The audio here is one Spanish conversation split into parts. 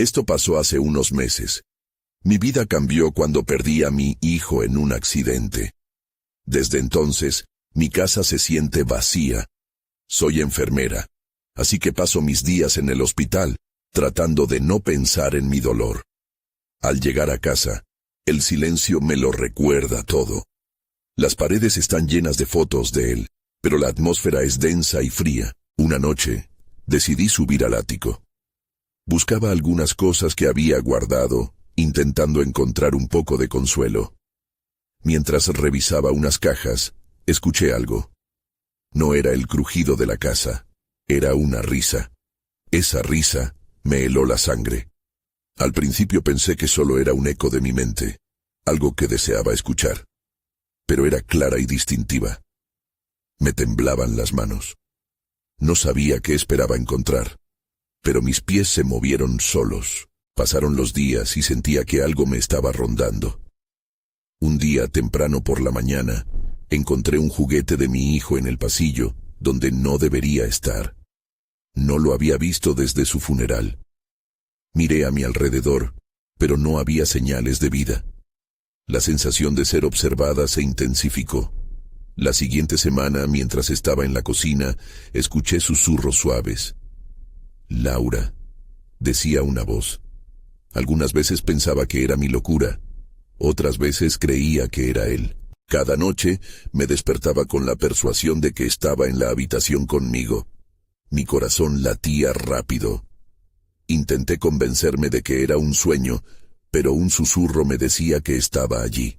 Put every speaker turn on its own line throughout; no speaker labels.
Esto pasó hace unos meses. Mi vida cambió cuando perdí a mi hijo en un accidente. Desde entonces, mi casa se siente vacía. Soy enfermera, así que paso mis días en el hospital, tratando de no pensar en mi dolor. Al llegar a casa, el silencio me lo recuerda todo. Las paredes están llenas de fotos de él, pero la atmósfera es densa y fría. Una noche, decidí subir al ático. Buscaba algunas cosas que había guardado, intentando encontrar un poco de consuelo. Mientras revisaba unas cajas, escuché algo. No era el crujido de la casa, era una risa. Esa risa me heló la sangre. Al principio pensé que solo era un eco de mi mente, algo que deseaba escuchar. Pero era clara y distintiva. Me temblaban las manos. No sabía qué esperaba encontrar, pero mis pies se movieron solos. Pasaron los días y sentía que algo me estaba rondando. Un día temprano por la mañana, encontré un juguete de mi hijo en el pasillo, donde no debería estar. No lo había visto desde su funeral. Miré a mi alrededor, pero no había señales de vida. La sensación de ser observada se intensificó. La siguiente semana, mientras estaba en la cocina, escuché susurros suaves. «Laura», decía una voz. Algunas veces pensaba que era mi locura. Otras veces creía que era él. Cada noche me despertaba con la persuasión de que estaba en la habitación conmigo. Mi corazón latía rápido. Intenté convencerme de que era un sueño, pero un susurro me decía que estaba allí.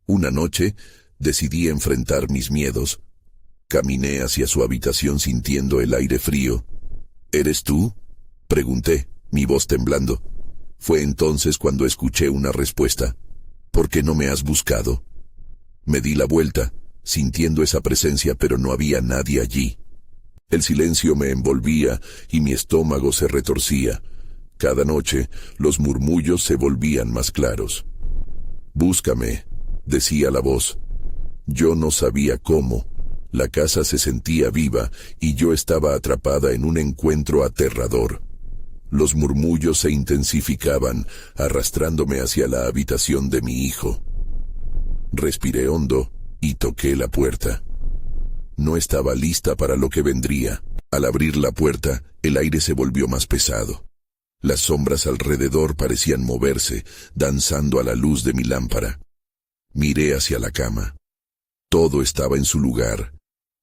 Una noche decidí enfrentar mis miedos. Caminé hacia su habitación sintiendo el aire frío. «¿Eres tú?», pregunté, mi voz temblando. Fue entonces cuando escuché una respuesta. «¿Por qué no me has buscado?». Me di la vuelta, sintiendo esa presencia, pero no había nadie allí. El silencio me envolvía y mi estómago se retorcía. Cada noche, los murmullos se volvían más claros. «Búscame», decía la voz. Yo no sabía cómo. La casa se sentía viva y yo estaba atrapada en un encuentro aterrador. Los murmullos se intensificaban, arrastrándome hacia la habitación de mi hijo. Respiré hondo y toqué la puerta. No estaba lista para lo que vendría. Al abrir la puerta, el aire se volvió más pesado. Las sombras alrededor parecían moverse, danzando a la luz de mi lámpara. Miré hacia la cama. Todo estaba en su lugar,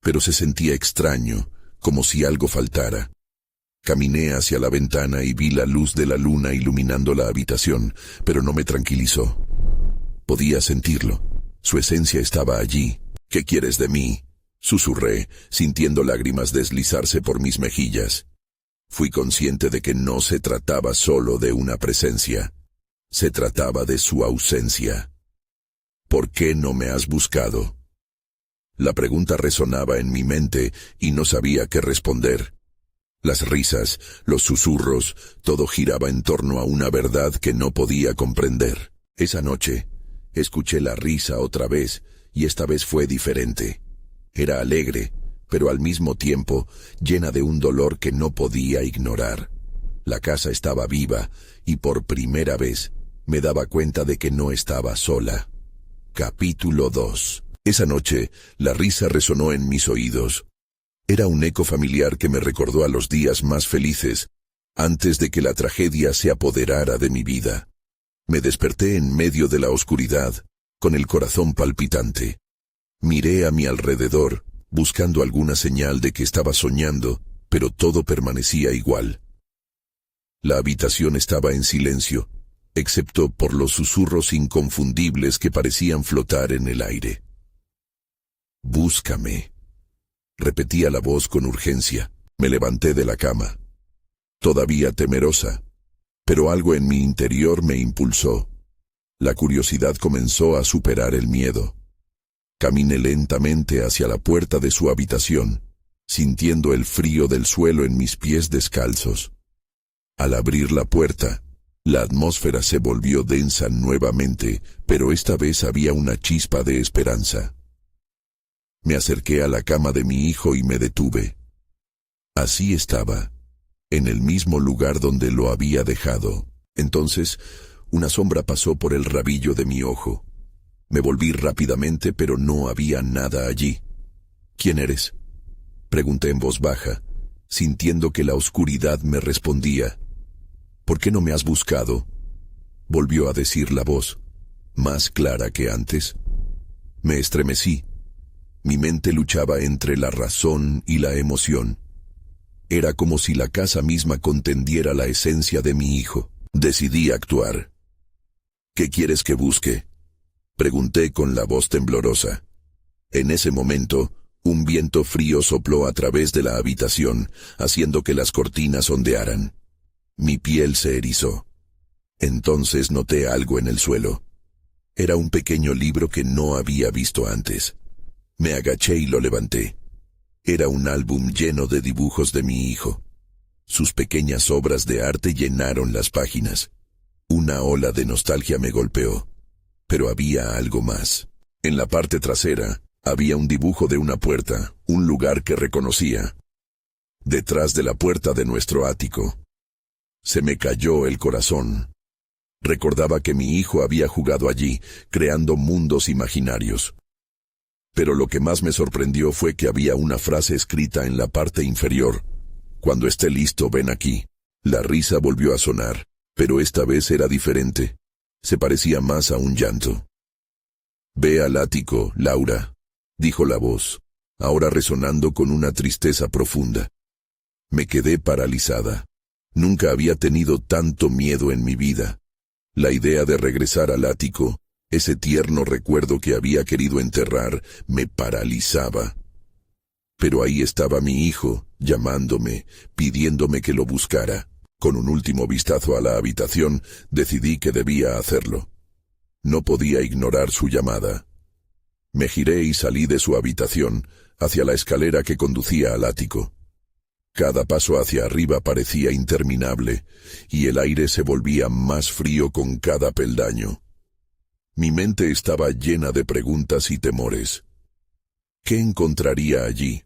pero se sentía extraño, como si algo faltara. Caminé hacia la ventana y vi la luz de la luna iluminando la habitación, pero no me tranquilizó. Podía sentirlo. Su esencia estaba allí. «¿Qué quieres de mí?», susurré, sintiendo lágrimas deslizarse por mis mejillas. Fui consciente de que no se trataba solo de una presencia. Se trataba de su ausencia. «¿Por qué no me has buscado?». La pregunta resonaba en mi mente y no sabía qué responder. Las risas, los susurros, todo giraba en torno a una verdad que no podía comprender. Esa noche, escuché la risa otra vez, y esta vez fue diferente. Era alegre, pero al mismo tiempo llena de un dolor que no podía ignorar. La casa estaba viva, y por primera vez me daba cuenta de que no estaba sola. Capítulo 2. Esa noche, la risa resonó en mis oídos. Era un eco familiar que me recordó a los días más felices, antes de que la tragedia se apoderara de mi vida. Me desperté en medio de la oscuridad, con el corazón palpitante. Miré a mi alrededor, buscando alguna señal de que estaba soñando, pero todo permanecía igual. La habitación estaba en silencio, excepto por los susurros inconfundibles que parecían flotar en el aire. «Búscame», repetía la voz con urgencia. Me levanté de la cama, todavía temerosa, pero algo en mi interior me impulsó. La curiosidad comenzó a superar el miedo. Caminé lentamente hacia la puerta de su habitación, sintiendo el frío del suelo en mis pies descalzos. Al abrir la puerta, la atmósfera se volvió densa nuevamente, pero esta vez había una chispa de esperanza. Me acerqué a la cama de mi hijo y me detuve. Así estaba, en el mismo lugar donde lo había dejado. Entonces, una sombra pasó por el rabillo de mi ojo. Me volví rápidamente, pero no había nada allí. ¿Quién eres?, pregunté en voz baja, sintiendo que la oscuridad me respondía. ¿Por qué no me has buscado?, volvió a decir la voz, más clara que antes. Me estremecí. Mi mente luchaba entre la razón y la emoción. Era como si la casa misma contendiera la esencia de mi hijo. Decidí actuar. ¿Qué quieres que busque?, pregunté con la voz temblorosa. En ese momento, un viento frío sopló a través de la habitación, haciendo que las cortinas ondearan. Mi piel se erizó. Entonces noté algo en el suelo. Era un pequeño libro que no había visto antes. Me agaché y lo levanté. Era un álbum lleno de dibujos de mi hijo. Sus pequeñas obras de arte llenaron las páginas. Una ola de nostalgia me golpeó. Pero había algo más. En la parte trasera, había un dibujo de una puerta, un lugar que reconocía. Detrás de la puerta de nuestro ático. Se me cayó el corazón. Recordaba que mi hijo había jugado allí, creando mundos imaginarios. Pero lo que más me sorprendió fue que había una frase escrita en la parte inferior. Cuando esté listo, ven aquí. La risa volvió a sonar, pero esta vez era diferente. Se parecía más a un llanto. Ve al ático, Laura, dijo la voz, ahora resonando con una tristeza profunda. Me quedé paralizada. Nunca había tenido tanto miedo en mi vida. La idea de regresar al ático, ese tierno recuerdo que había querido enterrar, me paralizaba. Pero ahí estaba mi hijo, llamándome, pidiéndome que lo buscara. Con un último vistazo a la habitación, decidí que debía hacerlo. No podía ignorar su llamada. Me giré y salí de su habitación, hacia la escalera que conducía al ático. Cada paso hacia arriba parecía interminable, y el aire se volvía más frío con cada peldaño. Mi mente estaba llena de preguntas y temores. ¿Qué encontraría allí?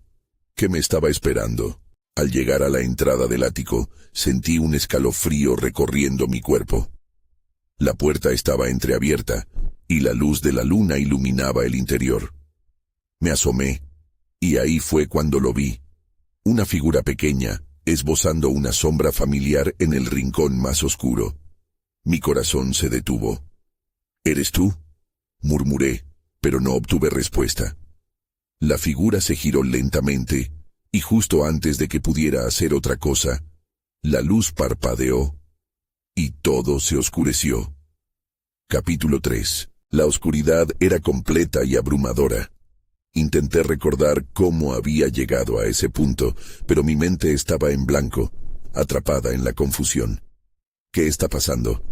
¿Qué me estaba esperando? Al llegar a la entrada del ático, sentí un escalofrío recorriendo mi cuerpo. La puerta estaba entreabierta, y la luz de la luna iluminaba el interior. Me asomé, y ahí fue cuando lo vi. Una figura pequeña, esbozando una sombra familiar en el rincón más oscuro. Mi corazón se detuvo. ¿Eres tú?, murmuré, pero no obtuve respuesta. La figura se giró lentamente, y justo antes de que pudiera hacer otra cosa, la luz parpadeó, y todo se oscureció. Capítulo 3. La oscuridad era completa y abrumadora. Intenté recordar cómo había llegado a ese punto, pero mi mente estaba en blanco, atrapada en la confusión. ¿Qué está pasando?,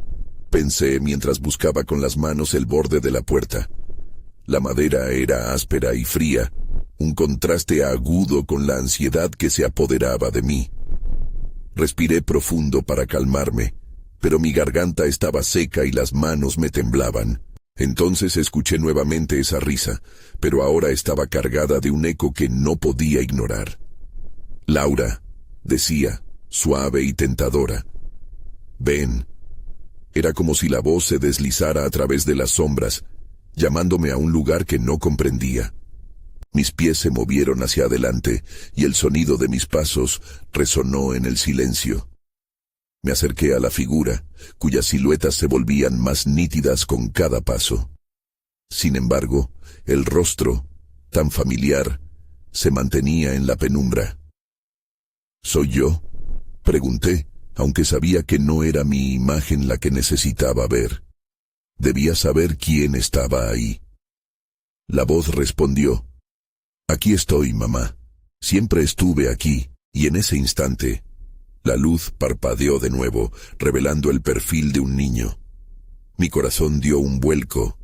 pensé mientras buscaba con las manos el borde de la puerta. La madera era áspera y fría, un contraste agudo con la ansiedad que se apoderaba de mí. Respiré profundo para calmarme, pero mi garganta estaba seca y las manos me temblaban. Entonces escuché nuevamente esa risa, pero ahora estaba cargada de un eco que no podía ignorar. Laura, decía, suave y tentadora. Ven. Era como si la voz se deslizara a través de las sombras, llamándome a un lugar que no comprendía. Mis pies se movieron hacia adelante y el sonido de mis pasos resonó en el silencio. Me acerqué a la figura, cuyas siluetas se volvían más nítidas con cada paso. Sin embargo, el rostro, tan familiar, se mantenía en la penumbra. ¿Soy yo?, pregunté, aunque sabía que no era mi imagen la que necesitaba ver. Debía saber quién estaba ahí. La voz respondió: «Aquí estoy, mamá. Siempre estuve aquí», y en ese instante, la luz parpadeó de nuevo, revelando el perfil de un niño. Mi corazón dio un vuelco.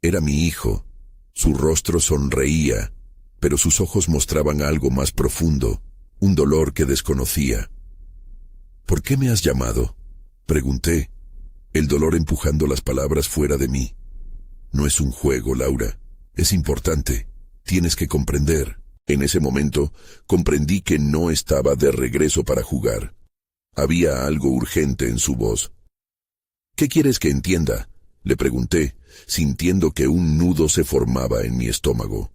Era mi hijo. Su rostro sonreía, pero sus ojos mostraban algo más profundo, un dolor que desconocía. «¿Por qué me has llamado?», pregunté, el dolor empujando las palabras fuera de mí. «No es un juego, Laura. Es importante. Tienes que comprender». En ese momento, comprendí que no estaba de regreso para jugar. Había algo urgente en su voz. ¿Qué quieres que entienda?, le pregunté, sintiendo que un nudo se formaba en mi estómago.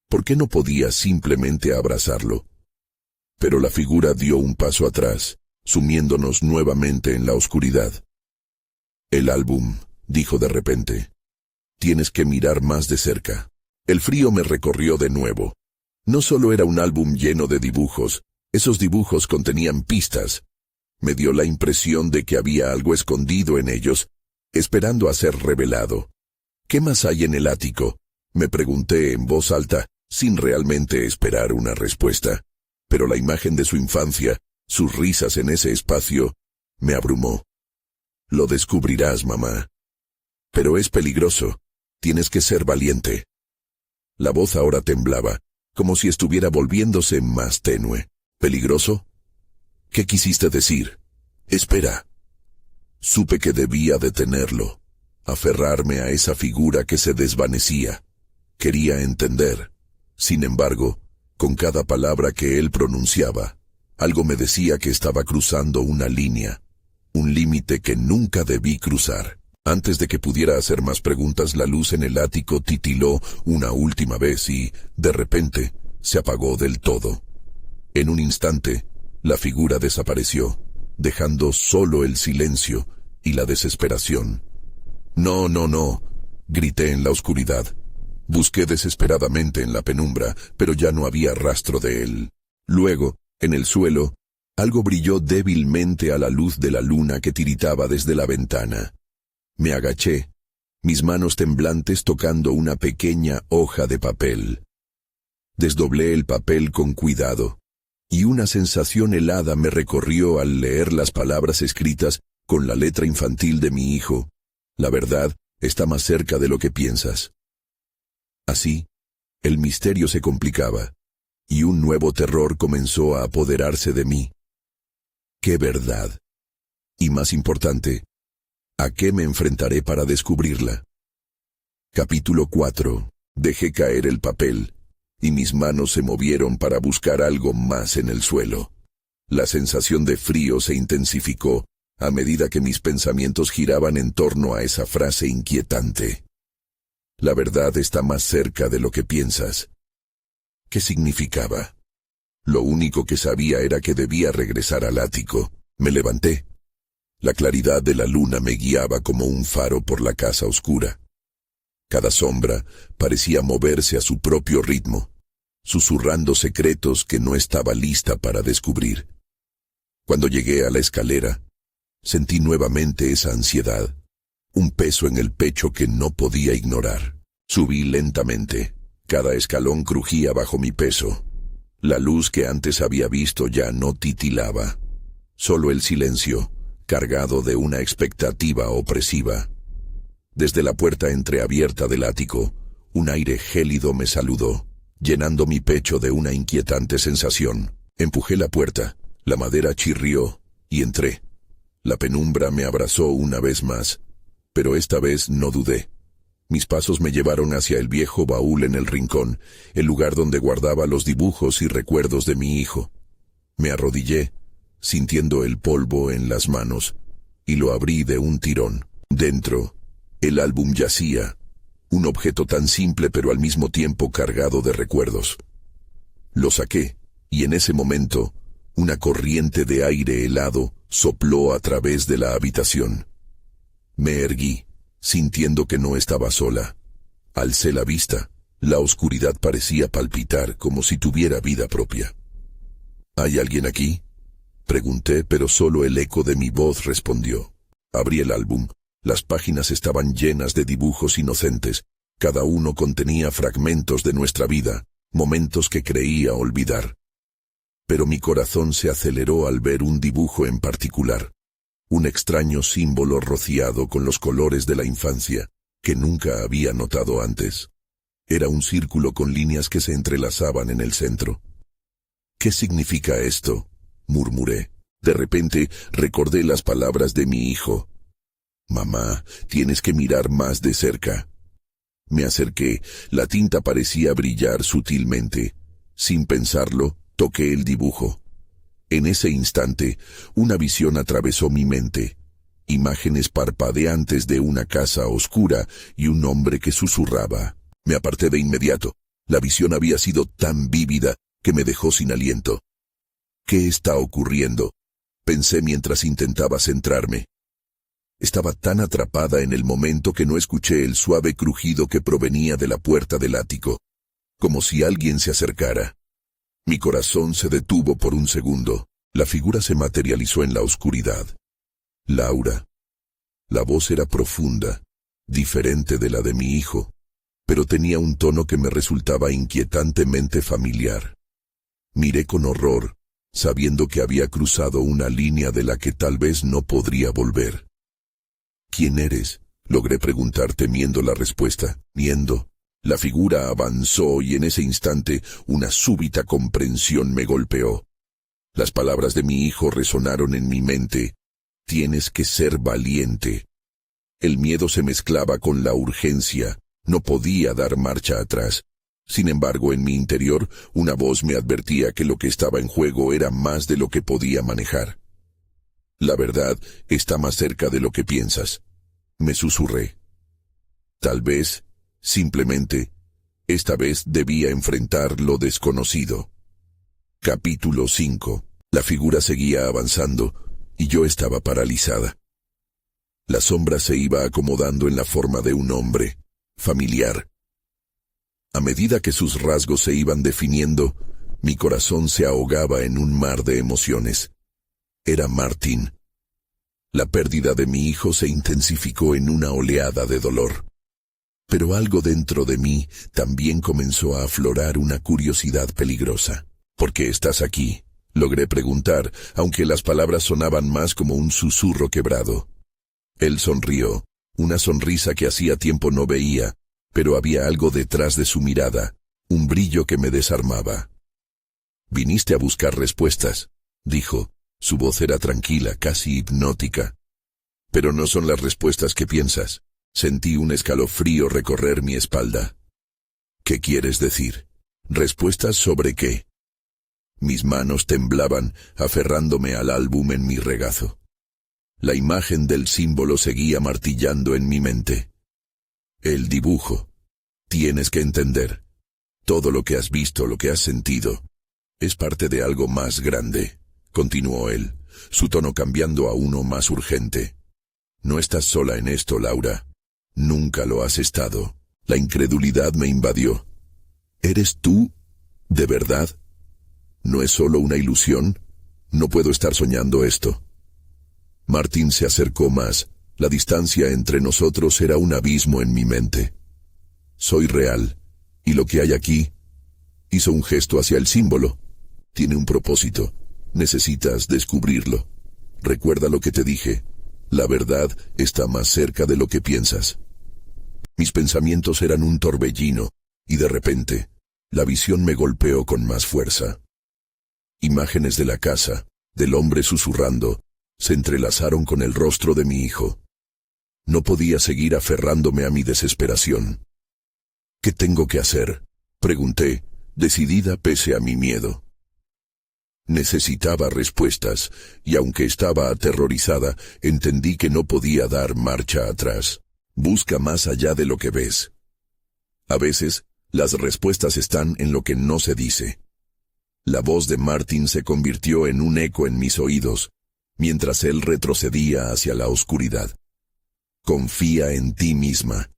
¿Por qué no podía simplemente abrazarlo? Pero la figura dio un paso atrás, sumiéndonos nuevamente en la oscuridad. El álbum, dijo de repente. Tienes que mirar más de cerca. El frío me recorrió de nuevo. No solo era un álbum lleno de dibujos, esos dibujos contenían pistas. Me dio la impresión de que había algo escondido en ellos, esperando a ser revelado. ¿Qué más hay en el ático?, me pregunté en voz alta, sin realmente esperar una respuesta. Pero la imagen de su infancia, sus risas en ese espacio, me abrumó. Lo descubrirás, mamá. Pero es peligroso. Tienes que ser valiente. La voz ahora temblaba, como si estuviera volviéndose más tenue. ¿Peligroso? ¿Qué quisiste decir? Espera. Supe que debía detenerlo, aferrarme a esa figura que se desvanecía. Quería entender. Sin embargo, con cada palabra que él pronunciaba, algo me decía que estaba cruzando una línea, un límite que nunca debí cruzar. Antes de que pudiera hacer más preguntas, la luz en el ático titiló una última vez y, de repente, se apagó del todo. En un instante, la figura desapareció, dejando solo el silencio y la desesperación. «No, no, no», grité en la oscuridad. Busqué desesperadamente en la penumbra, pero ya no había rastro de él. Luego, en el suelo, algo brilló débilmente a la luz de la luna que tiritaba desde la ventana. Me agaché, mis manos temblantes tocando una pequeña hoja de papel. Desdoblé el papel con cuidado, y una sensación helada me recorrió al leer las palabras escritas con la letra infantil de mi hijo. La verdad está más cerca de lo que piensas. Así, el misterio se complicaba, y un nuevo terror comenzó a apoderarse de mí. ¿Qué verdad? Y más importante, ¿a qué me enfrentaré para descubrirla? Capítulo 4. Dejé caer el papel, y mis manos se movieron para buscar algo más en el suelo. La sensación de frío se intensificó a medida que mis pensamientos giraban en torno a esa frase inquietante. La verdad está más cerca de lo que piensas. ¿Qué significaba? Lo único que sabía era que debía regresar al ático. Me levanté. La claridad de la luna me guiaba como un faro por la casa oscura. Cada sombra parecía moverse a su propio ritmo, susurrando secretos que no estaba lista para descubrir. Cuando llegué a la escalera, sentí nuevamente esa ansiedad, un peso en el pecho que no podía ignorar. Subí lentamente. Cada escalón crujía bajo mi peso. La luz que antes había visto ya no titilaba. Solo el silencio, cargado de una expectativa opresiva. Desde la puerta entreabierta del ático, un aire gélido me saludó, llenando mi pecho de una inquietante sensación. Empujé la puerta, la madera chirrió, y entré. La penumbra me abrazó una vez más, pero esta vez no dudé. Mis pasos me llevaron hacia el viejo baúl en el rincón, el lugar donde guardaba los dibujos y recuerdos de mi hijo. Me arrodillé, sintiendo el polvo en las manos, y lo abrí de un tirón. Dentro, el álbum yacía, un objeto tan simple pero al mismo tiempo cargado de recuerdos. Lo saqué, y en ese momento, una corriente de aire helado sopló a través de la habitación. Me erguí, sintiendo que no estaba sola. Alcé la vista. La oscuridad parecía palpitar como si tuviera vida propia. ¿Hay alguien aquí?, pregunté, pero solo el eco de mi voz respondió. Abrí el álbum. Las páginas estaban llenas de dibujos inocentes. Cada uno contenía fragmentos de nuestra vida, momentos que creía olvidar. Pero mi corazón se aceleró al ver un dibujo en particular. Un extraño símbolo rociado con los colores de la infancia, que nunca había notado antes. Era un círculo con líneas que se entrelazaban en el centro. «¿Qué significa esto?», murmuré. De repente recordé las palabras de mi hijo. «Mamá, tienes que mirar más de cerca». Me acerqué. La tinta parecía brillar sutilmente. Sin pensarlo, toqué el dibujo. En ese instante, una visión atravesó mi mente. Imágenes parpadeantes de una casa oscura y un hombre que susurraba. Me aparté de inmediato. La visión había sido tan vívida que me dejó sin aliento. ¿Qué está ocurriendo?, pensé mientras intentaba centrarme. Estaba tan atrapada en el momento que no escuché el suave crujido que provenía de la puerta del ático, como si alguien se acercara. Mi corazón se detuvo por un segundo. La figura se materializó en la oscuridad. Laura. La voz era profunda, diferente de la de mi hijo, pero tenía un tono que me resultaba inquietantemente familiar. Miré con horror, sabiendo que había cruzado una línea de la que tal vez no podría volver. ¿Quién eres?, logré preguntar temiendo la respuesta. Miendo. La figura avanzó y en ese instante una súbita comprensión me golpeó. Las palabras de mi hijo resonaron en mi mente. Tienes que ser valiente. El miedo se mezclaba con la urgencia. No podía dar marcha atrás. Sin embargo, en mi interior, una voz me advertía que lo que estaba en juego era más de lo que podía manejar. La verdad está más cerca de lo que piensas, me susurré. Tal vez, simplemente, esta vez debía enfrentar lo desconocido. Capítulo 5. La figura seguía avanzando, y yo estaba paralizada. La sombra se iba acomodando en la forma de un hombre, familiar. A medida que sus rasgos se iban definiendo, mi corazón se ahogaba en un mar de emociones. Era Martín. La pérdida de mi hijo se intensificó en una oleada de dolor. Pero algo dentro de mí también comenzó a aflorar una curiosidad peligrosa. ¿Por qué estás aquí?, logré preguntar, aunque las palabras sonaban más como un susurro quebrado. Él sonrió, una sonrisa que hacía tiempo no veía, pero había algo detrás de su mirada, un brillo que me desarmaba. «Viniste a buscar respuestas», dijo. Su voz era tranquila, casi hipnótica. «Pero no son las respuestas que piensas». Sentí un escalofrío recorrer mi espalda. «¿Qué quieres decir? ¿Respuestas sobre qué?». Mis manos temblaban, aferrándome al álbum en mi regazo. La imagen del símbolo seguía martillando en mi mente. «El dibujo. Tienes que entender. Todo lo que has visto, lo que has sentido, es parte de algo más grande», continuó él, su tono cambiando a uno más urgente. «No estás sola en esto, Laura. Nunca lo has estado». La incredulidad me invadió. «¿Eres tú? ¿De verdad? ¿No es solo una ilusión? No puedo estar soñando esto». Martín se acercó más. La distancia entre nosotros era un abismo en mi mente. «Soy real. ¿Y lo que hay aquí?». Hizo un gesto hacia el símbolo. «Tiene un propósito. Necesitas descubrirlo. Recuerda lo que te dije. La verdad está más cerca de lo que piensas». Mis pensamientos eran un torbellino, y de repente, la visión me golpeó con más fuerza. Imágenes de la casa, del hombre susurrando, se entrelazaron con el rostro de mi hijo. No podía seguir aferrándome a mi desesperación. «¿Qué tengo que hacer?», pregunté, decidida pese a mi miedo. Necesitaba respuestas, y aunque estaba aterrorizada, entendí que no podía dar marcha atrás. «Busca más allá de lo que ves. A veces, las respuestas están en lo que no se dice». La voz de Martín se convirtió en un eco en mis oídos, mientras él retrocedía hacia la oscuridad. «Confía en ti misma.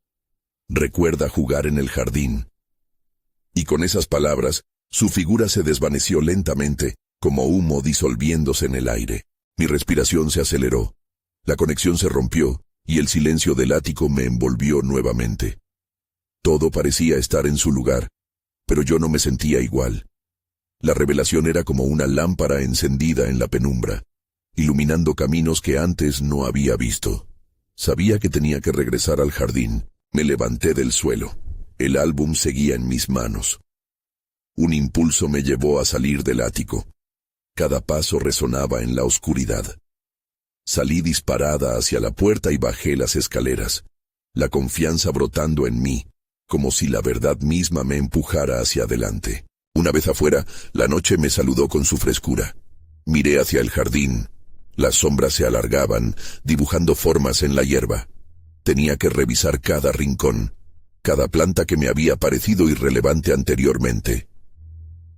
Recuerda jugar en el jardín». Y con esas palabras, su figura se desvaneció lentamente, como humo disolviéndose en el aire. Mi respiración se aceleró. La conexión se rompió, y el silencio del ático me envolvió nuevamente. Todo parecía estar en su lugar, pero yo no me sentía igual. La revelación era como una lámpara encendida en la penumbra, iluminando caminos que antes no había visto. Sabía que tenía que regresar al jardín. Me levanté del suelo. El álbum seguía en mis manos. Un impulso me llevó a salir del ático. Cada paso resonaba en la oscuridad. Salí disparada hacia la puerta y bajé las escaleras, la confianza brotando en mí, como si la verdad misma me empujara hacia adelante. Una vez afuera, la noche me saludó con su frescura. Miré hacia el jardín. Las sombras se alargaban, dibujando formas en la hierba. Tenía que revisar cada rincón, cada planta que me había parecido irrelevante anteriormente.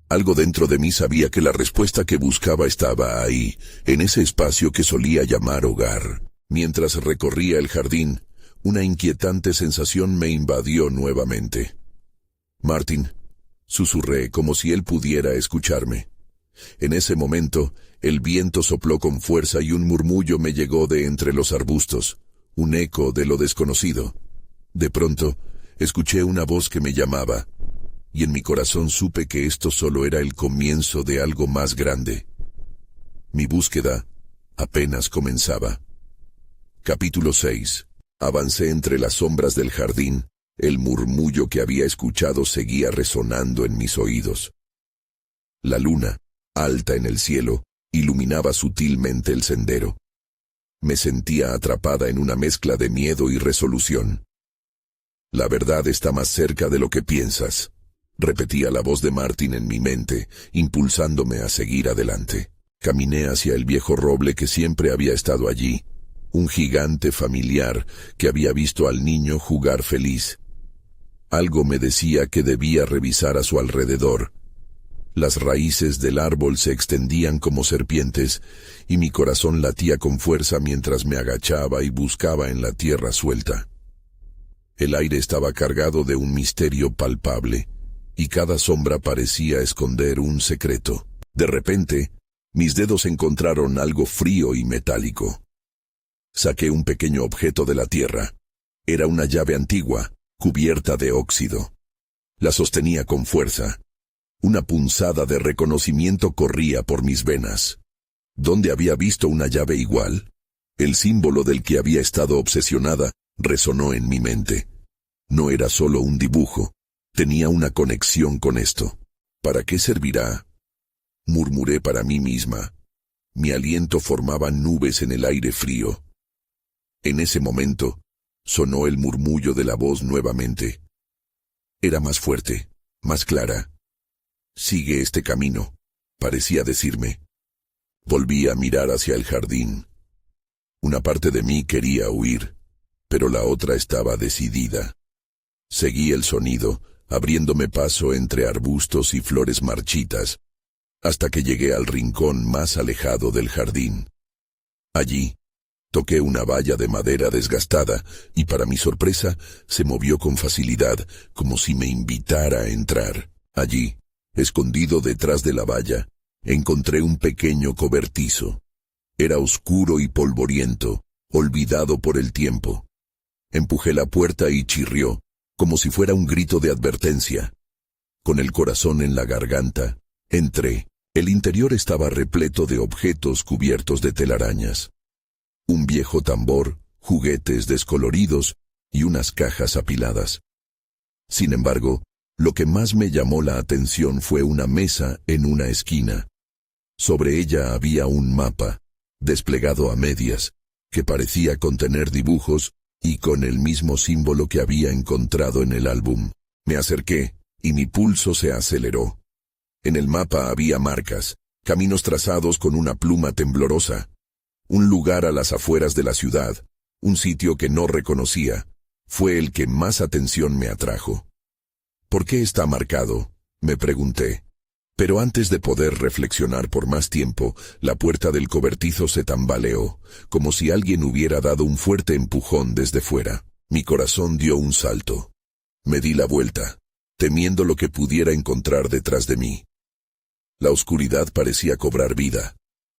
Algo dentro de mí sabía que la respuesta que buscaba estaba ahí, en ese espacio que solía llamar hogar. Mientras recorría el jardín, una inquietante sensación me invadió nuevamente. «Martin», susurré como si él pudiera escucharme. En ese momento, el viento sopló con fuerza y un murmullo me llegó de entre los arbustos, un eco de lo desconocido. De pronto, escuché una voz que me llamaba, y en mi corazón supe que esto solo era el comienzo de algo más grande. Mi búsqueda apenas comenzaba. Capítulo 6. Avancé entre las sombras del jardín. El murmullo que había escuchado seguía resonando en mis oídos. La luna, alta en el cielo, iluminaba sutilmente el sendero. Me sentía atrapada en una mezcla de miedo y resolución. «La verdad está más cerca de lo que piensas», repetía la voz de Martin en mi mente, impulsándome a seguir adelante. Caminé hacia el viejo roble que siempre había estado allí, un gigante familiar que había visto al niño jugar feliz. Algo me decía que debía revisar a su alrededor. Las raíces del árbol se extendían como serpientes, y mi corazón latía con fuerza mientras me agachaba y buscaba en la tierra suelta. El aire estaba cargado de un misterio palpable, y cada sombra parecía esconder un secreto. De repente, mis dedos encontraron algo frío y metálico. Saqué un pequeño objeto de la tierra. Era una llave antigua, cubierta de óxido. La sostenía con fuerza. Una punzada de reconocimiento corría por mis venas. ¿Dónde había visto una llave igual? El símbolo del que había estado obsesionada resonó en mi mente. No era solo un dibujo, tenía una conexión con esto. ¿Para qué servirá?, murmuré para mí misma. Mi aliento formaba nubes en el aire frío. En ese momento, sonó el murmullo de la voz nuevamente. Era más fuerte, más clara. «Sigue este camino», parecía decirme. Volví a mirar hacia el jardín. Una parte de mí quería huir, pero la otra estaba decidida. Seguí el sonido, abriéndome paso entre arbustos y flores marchitas, hasta que llegué al rincón más alejado del jardín. Allí, toqué una valla de madera desgastada, y para mi sorpresa, se movió con facilidad, como si me invitara a entrar. Allí, escondido detrás de la valla, encontré un pequeño cobertizo. Era oscuro y polvoriento, olvidado por el tiempo. Empujé la puerta y chirrió, como si fuera un grito de advertencia. Con el corazón en la garganta, entré. El interior estaba repleto de objetos cubiertos de telarañas. Un viejo tambor, juguetes descoloridos y unas cajas apiladas. Sin embargo, lo que más me llamó la atención fue una mesa en una esquina. Sobre ella había un mapa, desplegado a medias, que parecía contener dibujos y con el mismo símbolo que había encontrado en el álbum. Me acerqué, y mi pulso se aceleró. En el mapa había marcas, caminos trazados con una pluma temblorosa. Un lugar a las afueras de la ciudad, un sitio que no reconocía, fue el que más atención me atrajo. «¿Por qué está marcado?», me pregunté. Pero antes de poder reflexionar por más tiempo, la puerta del cobertizo se tambaleó, como si alguien hubiera dado un fuerte empujón desde fuera. Mi corazón dio un salto. Me di la vuelta, temiendo lo que pudiera encontrar detrás de mí. La oscuridad parecía cobrar vida,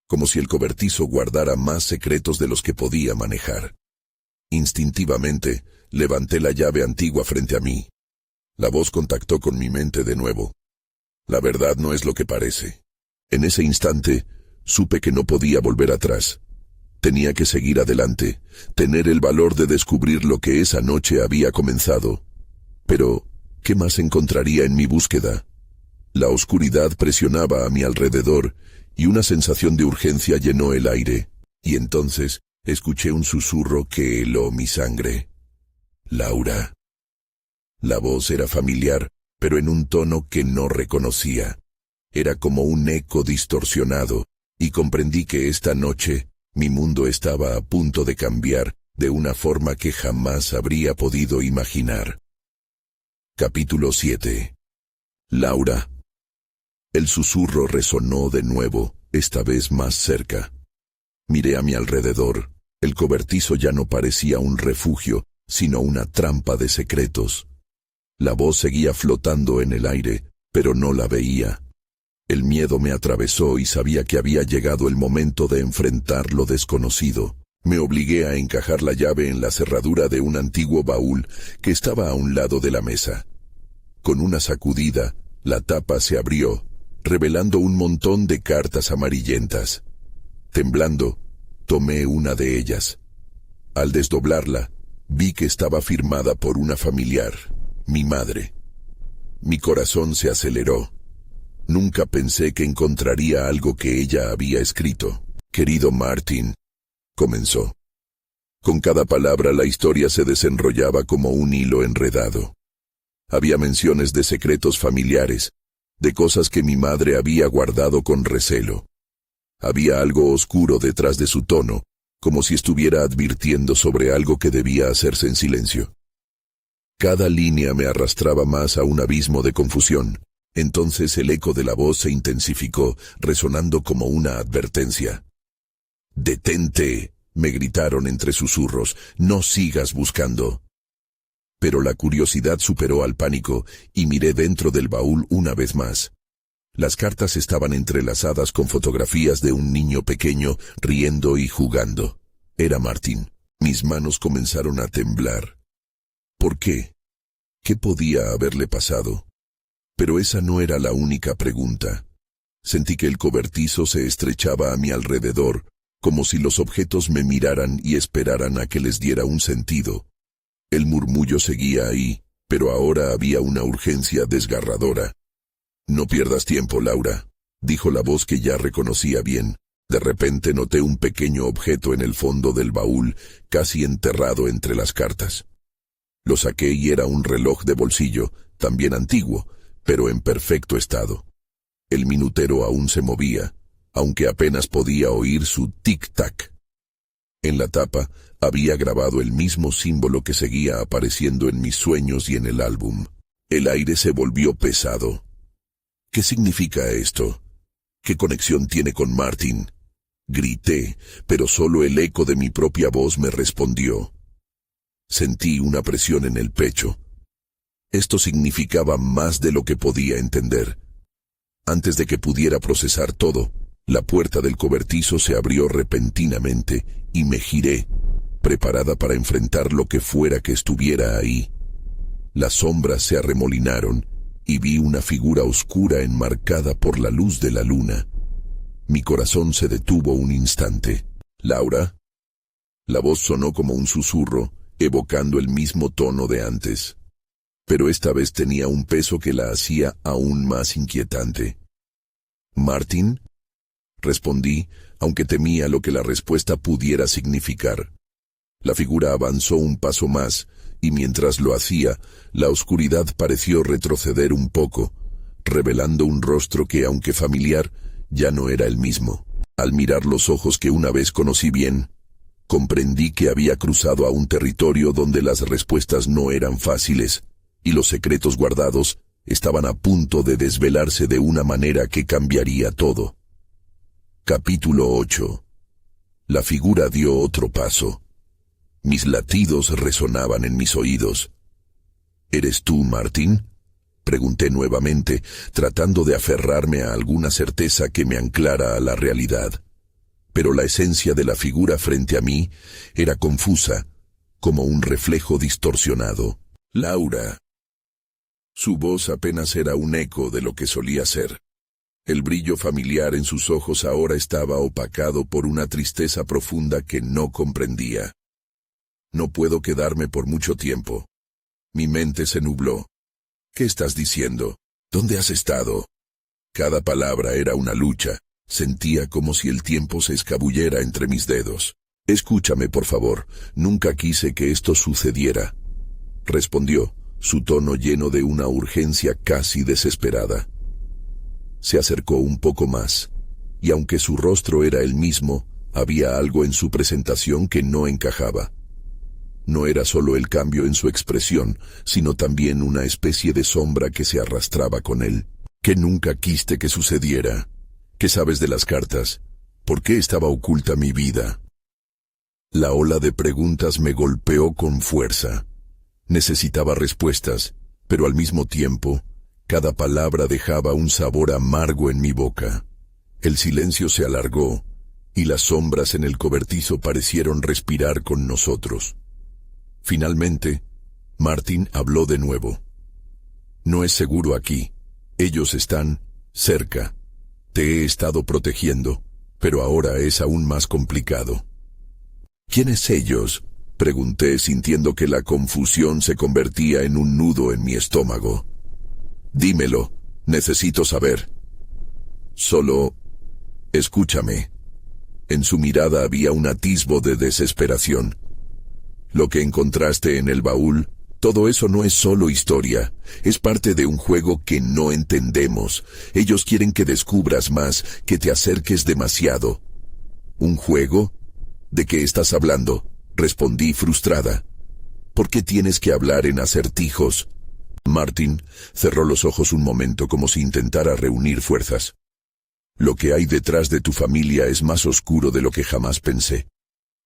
como si el cobertizo guardara más secretos de los que podía manejar. Instintivamente, levanté la llave antigua frente a mí. La voz contactó con mi mente de nuevo. «La verdad no es lo que parece». En ese instante, supe que no podía volver atrás. Tenía que seguir adelante, tener el valor de descubrir lo que esa noche había comenzado. Pero, ¿qué más encontraría en mi búsqueda? La oscuridad presionaba a mi alrededor, y una sensación de urgencia llenó el aire. Y entonces, escuché un susurro que heló mi sangre. «Laura». La voz era familiar, pero en un tono que no reconocía. Era como un eco distorsionado, y comprendí que esta noche mi mundo estaba a punto de cambiar de una forma que jamás habría podido imaginar. Capítulo 7. Laura. El susurro resonó de nuevo, esta vez más cerca. Miré a mi alrededor. El cobertizo ya no parecía un refugio, sino una trampa de secretos. La voz seguía flotando en el aire, pero no la veía. El miedo me atravesó y sabía que había llegado el momento de enfrentar lo desconocido. Me obligué a encajar la llave en la cerradura de un antiguo baúl que estaba a un lado de la mesa. Con una sacudida, la tapa se abrió, revelando un montón de cartas amarillentas. Temblando, tomé una de ellas. Al desdoblarla, vi que estaba firmada por una familiar, mi madre. Mi corazón se aceleró. Nunca pensé que encontraría algo que ella había escrito. «Querido Martin», comenzó. Con cada palabra la historia se desenrollaba como un hilo enredado. Había menciones de secretos familiares, de cosas que mi madre había guardado con recelo. Había algo oscuro detrás de su tono, como si estuviera advirtiendo sobre algo que debía hacerse en silencio. Cada línea me arrastraba más a un abismo de confusión. Entonces el eco de la voz se intensificó, resonando como una advertencia. «Detente», me gritaron entre susurros, «no sigas buscando». Pero la curiosidad superó al pánico y miré dentro del baúl una vez más. Las cartas estaban entrelazadas con fotografías de un niño pequeño riendo y jugando. Era Martin. Mis manos comenzaron a temblar. ¿Por qué? ¿Qué podía haberle pasado? Pero esa no era la única pregunta. Sentí que el cobertizo se estrechaba a mi alrededor, como si los objetos me miraran y esperaran a que les diera un sentido. El murmullo seguía ahí, pero ahora había una urgencia desgarradora. «No pierdas tiempo, Laura», dijo la voz que ya reconocía bien. De repente noté un pequeño objeto en el fondo del baúl, casi enterrado entre las cartas. Lo saqué y era un reloj de bolsillo, también antiguo, pero en perfecto estado. El minutero aún se movía, aunque apenas podía oír su tic-tac. En la tapa había grabado el mismo símbolo que seguía apareciendo en mis sueños y en el álbum. El aire se volvió pesado. «¿Qué significa esto? ¿Qué conexión tiene con Martin?», grité, pero solo el eco de mi propia voz me respondió. Sentí una presión en el pecho. Esto significaba más de lo que podía entender. Antes de que pudiera procesar todo, la puerta del cobertizo se abrió repentinamente y me giré, preparada para enfrentar lo que fuera que estuviera ahí. Las sombras se arremolinaron y vi una figura oscura enmarcada por la luz de la luna. Mi corazón se detuvo un instante. «¿Laura?». La voz sonó como un susurro, evocando el mismo tono de antes. Pero esta vez tenía un peso que la hacía aún más inquietante. «¿Martin?», respondí, aunque temía lo que la respuesta pudiera significar. La figura avanzó un paso más, y mientras lo hacía, la oscuridad pareció retroceder un poco, revelando un rostro que, aunque familiar, ya no era el mismo. Al mirar los ojos que una vez conocí bien, comprendí que había cruzado a un territorio donde las respuestas no eran fáciles, y los secretos guardados estaban a punto de desvelarse de una manera que cambiaría todo. Capítulo 8. La figura dio otro paso. Mis latidos resonaban en mis oídos. «¿Eres tú, Martin?», pregunté nuevamente, tratando de aferrarme a alguna certeza que me anclara a la realidad. Pero la esencia de la figura frente a mí era confusa, como un reflejo distorsionado. «Laura». Su voz apenas era un eco de lo que solía ser. El brillo familiar en sus ojos ahora estaba opacado por una tristeza profunda que no comprendía. «No puedo quedarme por mucho tiempo». Mi mente se nubló. «¿Qué estás diciendo? ¿Dónde has estado?». Cada palabra era una lucha. Sentía como si el tiempo se escabullera entre mis dedos. «Escúchame, por favor. Nunca quise que esto sucediera», respondió, su tono lleno de una urgencia casi desesperada. Se acercó un poco más. y aunque su rostro era el mismo, había algo en su presentación que no encajaba. No era solo el cambio en su expresión, sino también una especie de sombra que se arrastraba con él. ¿Qué nunca quiste que sucediera? ¿Qué sabes de las cartas? ¿Por qué estaba oculta mi vida? La ola de preguntas me golpeó con fuerza. Necesitaba respuestas, pero al mismo tiempo, cada palabra dejaba un sabor amargo en mi boca. El silencio se alargó, y las sombras en el cobertizo parecieron respirar con nosotros. Finalmente, Martin habló de nuevo. No es seguro aquí. Ellos están cerca. Te he estado protegiendo, pero ahora es aún más complicado. ¿Quiénes ellos?, pregunté, sintiendo que la confusión se convertía en un nudo en mi estómago. Dímelo, necesito saber. Solo, escúchame. En su mirada había un atisbo de desesperación. Lo que encontraste en el baúl, todo eso no es solo historia, es parte de un juego que no entendemos. Ellos quieren que descubras más, que te acerques demasiado. ¿Un juego? ¿De qué estás hablando?, respondí frustrada. ¿Por qué tienes que hablar en acertijos? Martin cerró los ojos un momento como si intentara reunir fuerzas. Lo que hay detrás de tu familia es más oscuro de lo que jamás pensé.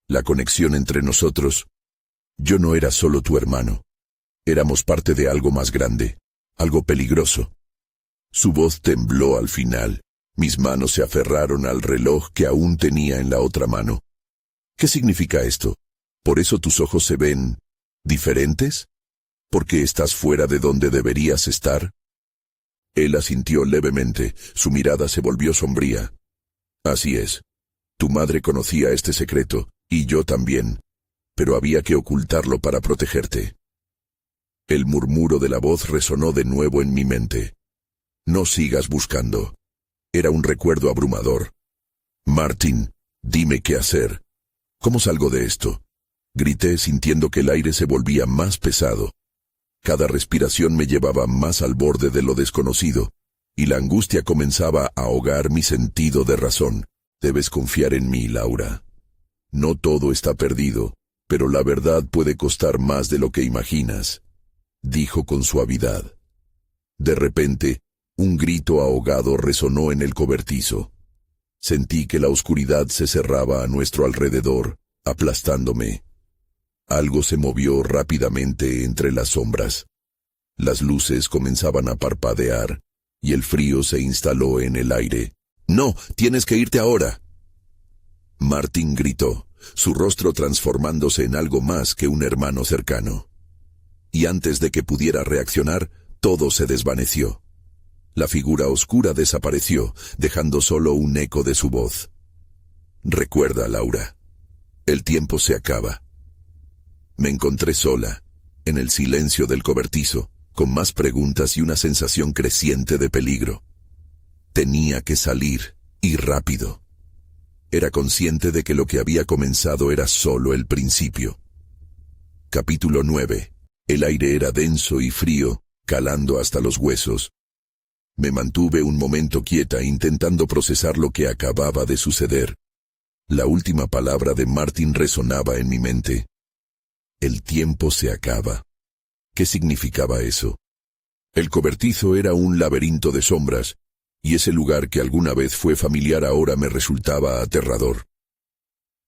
La conexión entre nosotros. Yo no era solo tu hermano. Éramos parte de algo más grande, algo peligroso. Su voz tembló al final. Mis manos se aferraron al reloj que aún tenía en la otra mano. ¿Qué significa esto? ¿Por eso tus ojos se ven diferentes? ¿Por qué estás fuera de donde deberías estar? Él asintió levemente, su mirada se volvió sombría. Así es. Tu madre conocía este secreto, y yo también, pero había que ocultarlo para protegerte. El murmuro de la voz resonó de nuevo en mi mente. No sigas buscando. Era un recuerdo abrumador. Martin, dime qué hacer. ¿Cómo salgo de esto? Grité, sintiendo que el aire se volvía más pesado. Cada respiración me llevaba más al borde de lo desconocido, y la angustia comenzaba a ahogar mi sentido de razón. Debes confiar en mí, Laura. No todo está perdido, pero la verdad puede costar más de lo que imaginas, dijo con suavidad. De repente, un grito ahogado resonó en el cobertizo. Sentí que la oscuridad se cerraba a nuestro alrededor, aplastándome. Algo se movió rápidamente entre las sombras. Las luces comenzaban a parpadear, y el frío se instaló en el aire. «¡No! ¡Tienes que irte ahora!» Martin gritó, su rostro transformándose en algo más que un hermano cercano. Y antes de que pudiera reaccionar, todo se desvaneció. La figura oscura desapareció, dejando solo un eco de su voz. «Recuerda, Laura, el tiempo se acaba». Me encontré sola, en el silencio del cobertizo, con más preguntas y una sensación creciente de peligro. Tenía que salir, y rápido. Era consciente de que lo que había comenzado era solo el principio. Capítulo 9. El aire era denso y frío, calando hasta los huesos. Me mantuve un momento quieta intentando procesar lo que acababa de suceder. La última palabra de Martin resonaba en mi mente. El tiempo se acaba. ¿Qué significaba eso? El cobertizo era un laberinto de sombras, y ese lugar que alguna vez fue familiar ahora me resultaba aterrador.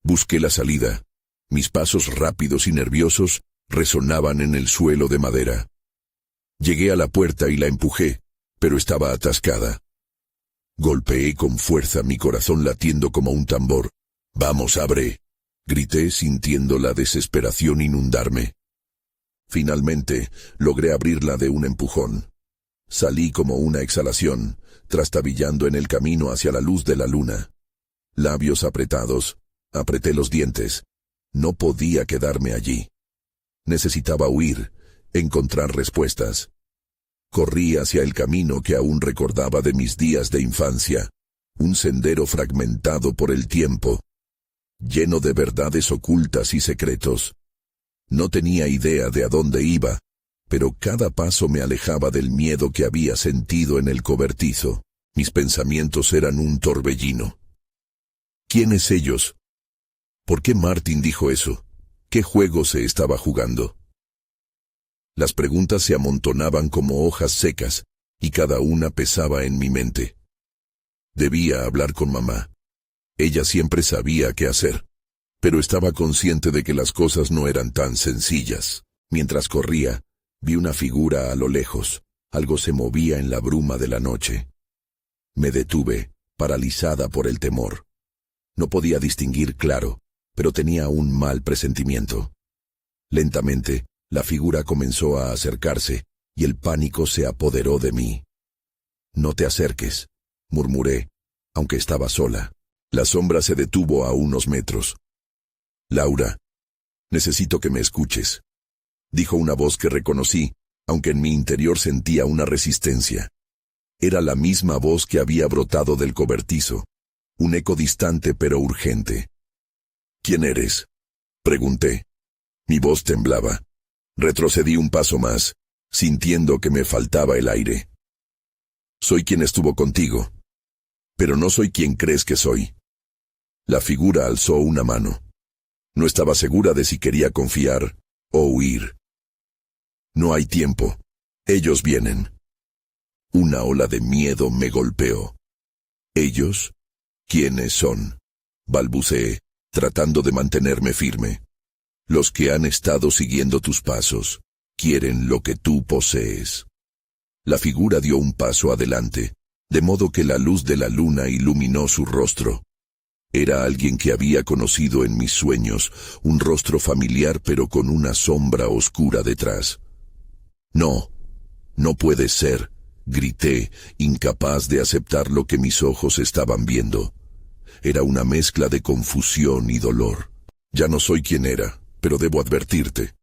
Busqué la salida. Mis pasos rápidos y nerviosos resonaban en el suelo de madera. Llegué a la puerta y la empujé, pero estaba atascada. Golpeé con fuerza, mi corazón latiendo como un tambor. «¡Vamos, abre!», grité sintiendo la desesperación inundarme. Finalmente, logré abrirla de un empujón. Salí como una exhalación, trastabillando en el camino hacia la luz de la luna. Labios apretados, apreté los dientes. No podía quedarme allí. Necesitaba huir, encontrar respuestas. Corrí hacia el camino que aún recordaba de mis días de infancia, un sendero fragmentado por el tiempo, lleno de verdades ocultas y secretos. No tenía idea de a dónde iba, pero cada paso me alejaba del miedo que había sentido en el cobertizo. Mis pensamientos eran un torbellino. ¿Quiénes ellos? ¿Por qué Martin dijo eso? ¿Qué juego se estaba jugando? Las preguntas se amontonaban como hojas secas, y cada una pesaba en mi mente. Debía hablar con mamá. Ella siempre sabía qué hacer, pero estaba consciente de que las cosas no eran tan sencillas. Mientras corría, vi una figura a lo lejos. Algo se movía en la bruma de la noche. Me detuve, paralizada por el temor. No podía distinguir claro, pero tenía un mal presentimiento. Lentamente, la figura comenzó a acercarse, y el pánico se apoderó de mí. «No te acerques», murmuré, aunque estaba sola. La sombra se detuvo a unos metros. «Laura, necesito que me escuches», dijo una voz que reconocí, aunque en mi interior sentía una resistencia. Era la misma voz que había brotado del cobertizo, un eco distante pero urgente. «¿Quién eres?», pregunté. Mi voz temblaba. Retrocedí un paso más, sintiendo que me faltaba el aire. «Soy quien estuvo contigo, pero no soy quien crees que soy». La figura alzó una mano. No estaba segura de si quería confiar o huir. «No hay tiempo. Ellos vienen». Una ola de miedo me golpeó. «¿Ellos? ¿Quiénes son?», balbuceé, tratando de mantenerme firme. «Los que han estado siguiendo tus pasos. Quieren lo que tú posees». La figura dio un paso adelante, de modo que la luz de la luna iluminó su rostro. Era alguien que había conocido en mis sueños, un rostro familiar pero con una sombra oscura detrás. «No, no puede ser», grité, incapaz de aceptar lo que mis ojos estaban viendo. Era una mezcla de confusión y dolor. «Ya no soy quien era, pero debo advertirte».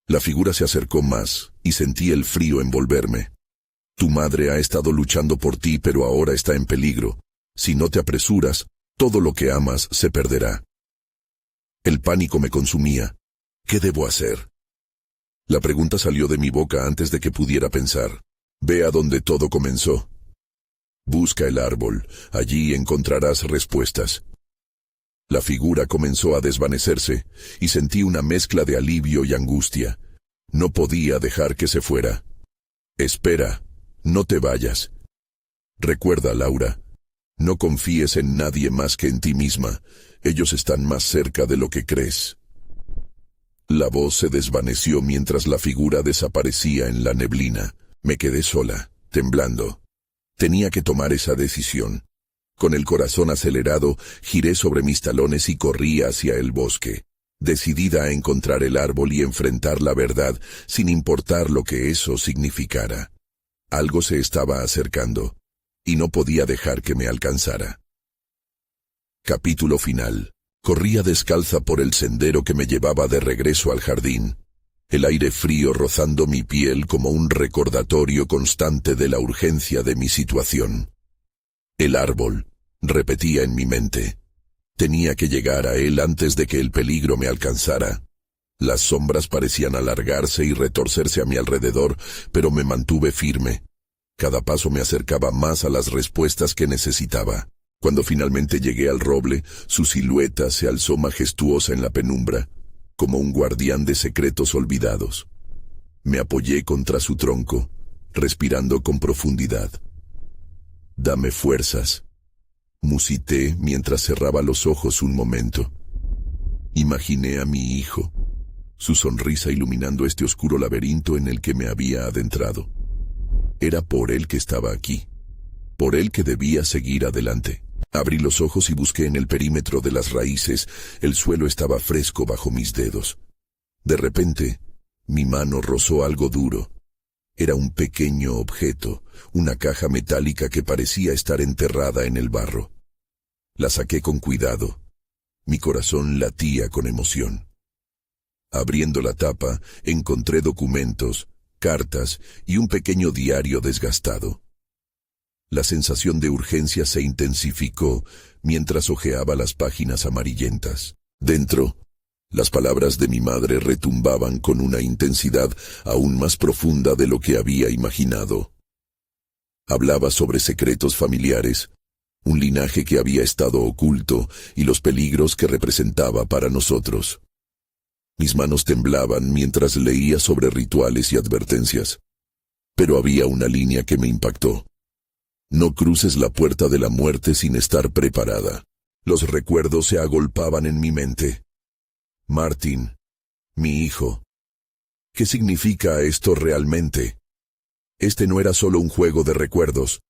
La figura se acercó más, y sentí el frío envolverme. «Tu madre ha estado luchando por ti, pero ahora está en peligro. Si no te apresuras, todo lo que amas se perderá». El pánico me consumía. ¿Qué debo hacer? La pregunta salió de mi boca antes de que pudiera pensar. «Ve a donde todo comenzó. Busca el árbol, allí encontrarás respuestas». La figura comenzó a desvanecerse, y sentí una mezcla de alivio y angustia. No podía dejar que se fuera. «Espera, no te vayas. Recuerda, Laura, no confíes en nadie más que en ti misma. Ellos están más cerca de lo que crees». La voz se desvaneció mientras la figura desaparecía en la neblina. Me quedé sola, temblando. Tenía que tomar esa decisión. Con el corazón acelerado, giré sobre mis talones y corrí hacia el bosque, decidida a encontrar el árbol y enfrentar la verdad, sin importar lo que eso significara. Algo se estaba acercando, y no podía dejar que me alcanzara. Capítulo final. Corría descalza por el sendero que me llevaba de regreso al jardín, el aire frío rozando mi piel como un recordatorio constante de la urgencia de mi situación. «El árbol», repetía en mi mente. Tenía que llegar a él antes de que el peligro me alcanzara. Las sombras parecían alargarse y retorcerse a mi alrededor, pero me mantuve firme. Cada paso me acercaba más a las respuestas que necesitaba. Cuando finalmente llegué al roble, su silueta se alzó majestuosa en la penumbra, como un guardián de secretos olvidados. Me apoyé contra su tronco, respirando con profundidad. «Dame fuerzas», musité mientras cerraba los ojos un momento. Imaginé a mi hijo, su sonrisa iluminando este oscuro laberinto en el que me había adentrado. Era por él que estaba aquí, por él que debía seguir adelante. Abrí los ojos y busqué en el perímetro de las raíces. El suelo estaba fresco bajo mis dedos. De repente, mi mano rozó algo duro. Era un pequeño objeto, una caja metálica que parecía estar enterrada en el barro. La saqué con cuidado. Mi corazón latía con emoción. Abriendo la tapa, encontré documentos, cartas y un pequeño diario desgastado. La sensación de urgencia se intensificó mientras hojeaba las páginas amarillentas. Dentro, las palabras de mi madre retumbaban con una intensidad aún más profunda de lo que había imaginado. Hablaba sobre secretos familiares, un linaje que había estado oculto y los peligros que representaba para nosotros. Mis manos temblaban mientras leía sobre rituales y advertencias. Pero había una línea que me impactó. No cruces la puerta de la muerte sin estar preparada. Los recuerdos se agolpaban en mi mente. Martin, mi hijo. ¿Qué significa esto realmente? Este no era solo un juego de recuerdos.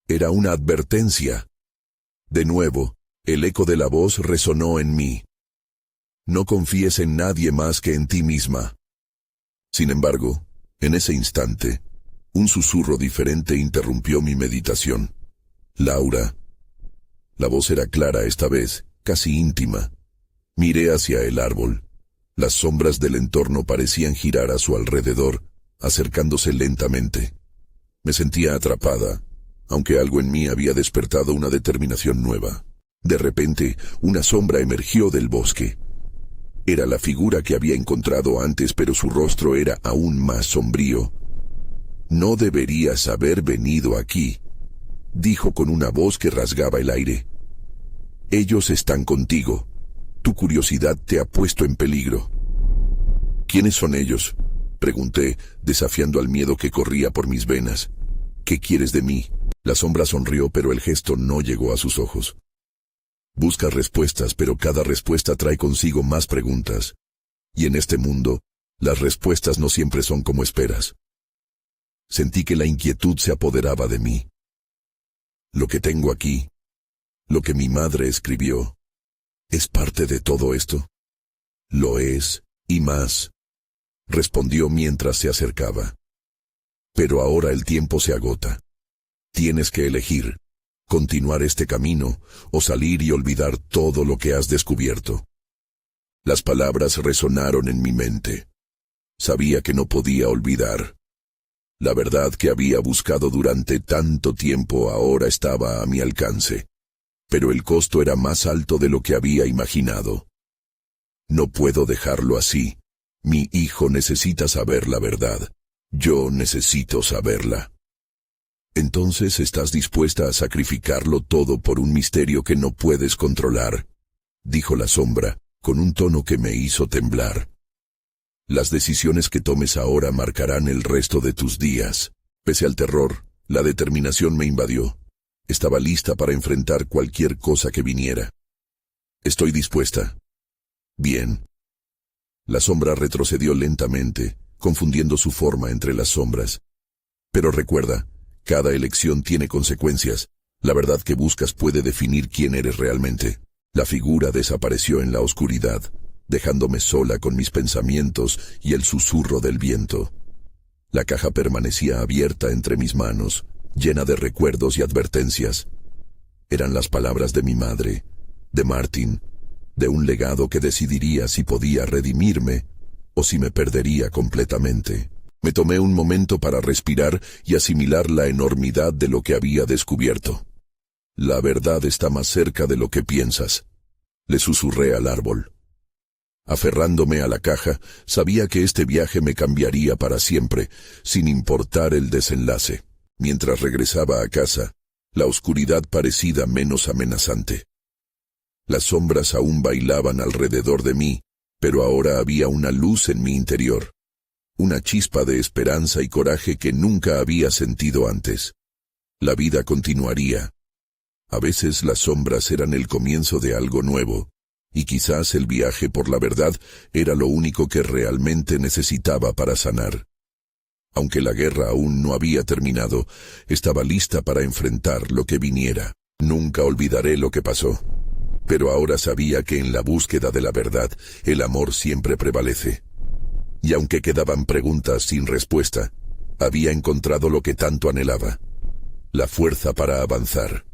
Era una advertencia. De nuevo, el eco de la voz resonó en mí. No confíes en nadie más que en ti misma. Sin embargo, en ese instante, un susurro diferente interrumpió mi meditación. Laura. La voz era clara esta vez, casi íntima. Miré hacia el árbol. Las sombras del entorno parecían girar a su alrededor, acercándose lentamente. Me sentía atrapada, aunque algo en mí había despertado una determinación nueva. De repente, una sombra emergió del bosque. Era la figura que había encontrado antes, pero su rostro era aún más sombrío. «No deberías haber venido aquí», dijo con una voz que rasgaba el aire. «Ellos están contigo. Tu curiosidad te ha puesto en peligro». «¿Quiénes son ellos?», pregunté, desafiando al miedo que corría por mis venas. «¿Qué quieres de mí?». La sombra sonrió, pero el gesto no llegó a sus ojos. Buscas respuestas, pero cada respuesta trae consigo más preguntas. Y en este mundo, las respuestas no siempre son como esperas. Sentí que la inquietud se apoderaba de mí. Lo que tengo aquí, lo que mi madre escribió, ¿es parte de todo esto? Lo es, y más, respondió mientras se acercaba. Pero ahora el tiempo se agota. Tienes que elegir. Continuar este camino, o salir y olvidar todo lo que has descubierto. Las palabras resonaron en mi mente. Sabía que no podía olvidar. La verdad que había buscado durante tanto tiempo ahora estaba a mi alcance. Pero el costo era más alto de lo que había imaginado. No puedo dejarlo así. Mi hijo necesita saber la verdad. Yo necesito saberla. «Entonces estás dispuesta a sacrificarlo todo por un misterio que no puedes controlar», dijo la sombra, con un tono que me hizo temblar. «Las decisiones que tomes ahora marcarán el resto de tus días». Pese al terror, la determinación me invadió. Estaba lista para enfrentar cualquier cosa que viniera. «Estoy dispuesta». «Bien». La sombra retrocedió lentamente, confundiendo su forma entre las sombras. «Pero recuerda, cada elección tiene consecuencias. La verdad que buscas puede definir quién eres realmente». La figura desapareció en la oscuridad, dejándome sola con mis pensamientos y el susurro del viento. La caja permanecía abierta entre mis manos, llena de recuerdos y advertencias. Eran las palabras de mi madre, de Martin, de un legado que decidiría si podía redimirme o si me perdería completamente. Me tomé un momento para respirar y asimilar la enormidad de lo que había descubierto. «La verdad está más cerca de lo que piensas», le susurré al árbol. Aferrándome a la caja, sabía que este viaje me cambiaría para siempre, sin importar el desenlace. Mientras regresaba a casa, la oscuridad parecía menos amenazante. Las sombras aún bailaban alrededor de mí, pero ahora había una luz en mi interior. Una chispa de esperanza y coraje que nunca había sentido antes. La vida continuaría. A veces las sombras eran el comienzo de algo nuevo, y quizás el viaje por la verdad era lo único que realmente necesitaba para sanar. Aunque la guerra aún no había terminado, estaba lista para enfrentar lo que viniera. Nunca olvidaré lo que pasó. Pero ahora sabía que en la búsqueda de la verdad, el amor siempre prevalece. Y aunque quedaban preguntas sin respuesta, había encontrado lo que tanto anhelaba: la fuerza para avanzar.